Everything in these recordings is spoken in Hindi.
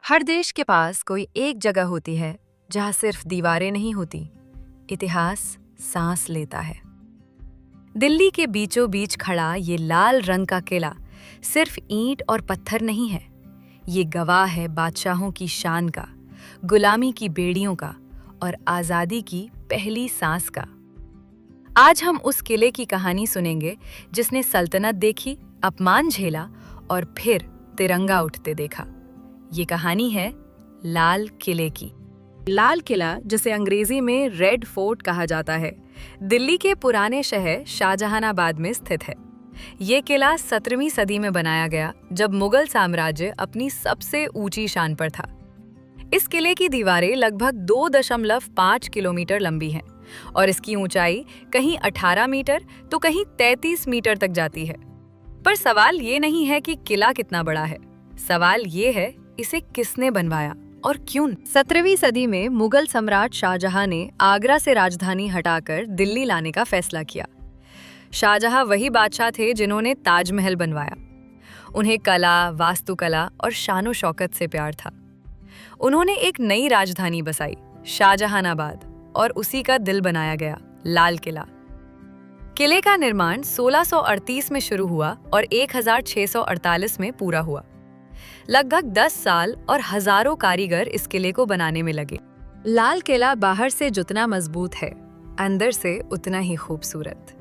हर देश के पास कोई एक जगह होती है जहां सिर्फ दीवारें नहीं होती, इतिहास सांस लेता है। दिल्ली के बीचों बीच खड़ा ये लाल रंग का किला सिर्फ ईंट और पत्थर नहीं है। ये गवाह है बादशाहों की शान का, गुलामी की बेड़ियों का और आज़ादी की पहली सांस का। आज हम उस किले की कहानी सुनेंगे जिसने सल्तनत देखी, अपमान झेला और फिर तिरंगा उठते देखा। ये कहानी है लाल किले की। लाल किला, जिसे अंग्रेजी में रेड फोर्ट कहा जाता है, दिल्ली के पुराने शहर शाहजहानाबाद में स्थित है। ये किला 17वीं सदी में बनाया गया, जब मुगल साम्राज्य अपनी सबसे ऊंची शान पर था। इस किले की दीवारें लगभग 2.5 किलोमीटर लंबी हैं और इसकी ऊंचाई कहीं 18 मीटर तो कहीं 33 मीटर तक जाती है। पर सवाल ये नहीं है कि किला कितना बड़ा है, सवाल ये है इसे किसने बनवाया और क्यों। 17वीं सदी में मुगल सम्राट शाहजहां ने आगरा से राजधानी हटाकर दिल्ली लाने का फैसला किया। शाहजहां वही बादशाह थे जिन्होंने ताजमहल बनवाया। उन्हें कला, वास्तुकला और शानो शौकत से प्यार था। उन्होंने एक नई राजधानी बसाई, शाहजहानाबाद, और उसी का दिल बनाया गया लाल किला। किले का निर्माण 1638 में शुरू हुआ और 1648 में पूरा हुआ। लगभग 10 साल और हजारों कारीगर इस किले को बनाने में लगे। लाल किला बाहर से जितना मजबूत है, अंदर से उतना ही खूबसूरत।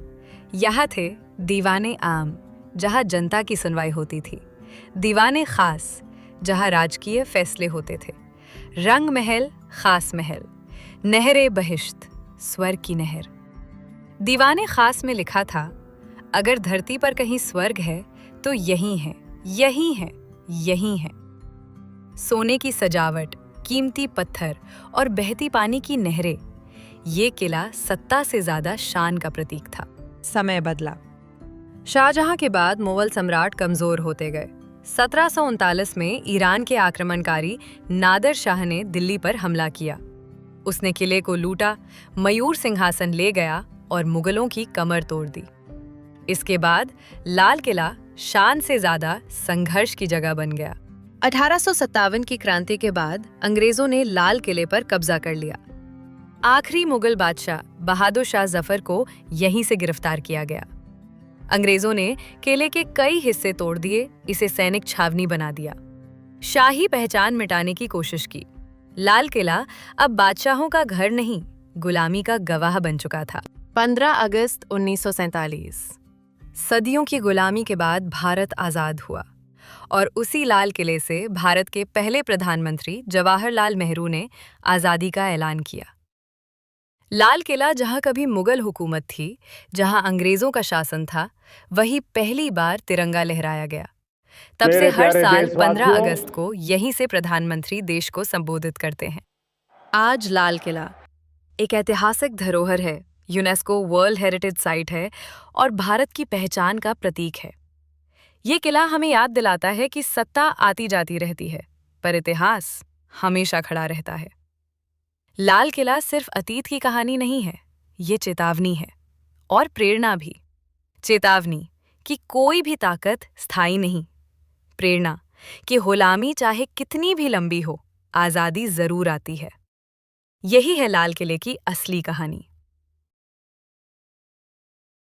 यहाँ थे दीवाने आम, जहाँ जनता की सुनवाई होती थी, दीवाने खास, जहाँ राजकीय फैसले होते थे, रंग महल, खास महल, नहरे बहिश्त, स्वर्ग की नहर। दीवाने खास में लिखा था, अगर धरती पर कहीं स्वर्ग है तो यही है, यही है, यही है। सोने की सजावट, कीमती पत्थर और बहती पानी की नहरें, ये किला सत्ता से ज्यादा शान का प्रतीक था। समय बदला। शाहजहां के बाद मुगल सम्राट कमजोर होते गए। 1739 में ईरान के आक्रमणकारी नादर शाह ने दिल्ली पर हमला किया। उसने किले को लूटा, मयूर सिंहासन ले गया और मुगलों की कमर तोड़ दी। इसके बाद लाल किला शान से ज्यादा संघर्ष की जगह बन गया। 1857 की क्रांति के बाद अंग्रेजों ने लाल किले पर कब्जा कर लिया। आखिरी मुगल बादशाह बहादुर शाह जफर को यहीं से गिरफ्तार किया गया। अंग्रेजों ने किले के कई हिस्से तोड़ दिए, इसे सैनिक छावनी बना दिया, शाही पहचान मिटाने की कोशिश की। लाल किला अब बादशाहों का घर नहीं, गुलामी का गवाह बन चुका था। 15 अगस्त 1947। सदियों की गुलामी के बाद भारत आजाद हुआ और उसी लाल किले से भारत के पहले प्रधानमंत्री जवाहरलाल नेहरू ने आजादी का ऐलान किया। लाल किला जहां कभी मुगल हुकूमत थी, जहां अंग्रेजों का शासन था, वही पहली बार तिरंगा लहराया गया। तब से हर साल 15 अगस्त को यहीं से प्रधानमंत्री देश को संबोधित करते हैं। आज लाल किला एक ऐतिहासिक धरोहर है, यूनेस्को वर्ल्ड हेरिटेज साइट है और भारत की पहचान का प्रतीक है। ये किला हमें याद दिलाता है कि सत्ता आती जाती रहती है, पर इतिहास हमेशा खड़ा रहता है। लाल किला सिर्फ अतीत की कहानी नहीं है, ये चेतावनी है और प्रेरणा भी। चेतावनी कि कोई भी ताकत स्थायी नहीं, प्रेरणा कि गुलामी चाहे कितनी भी लंबी हो, आजादी जरूर आती है। यही है लाल किले की असली कहानी।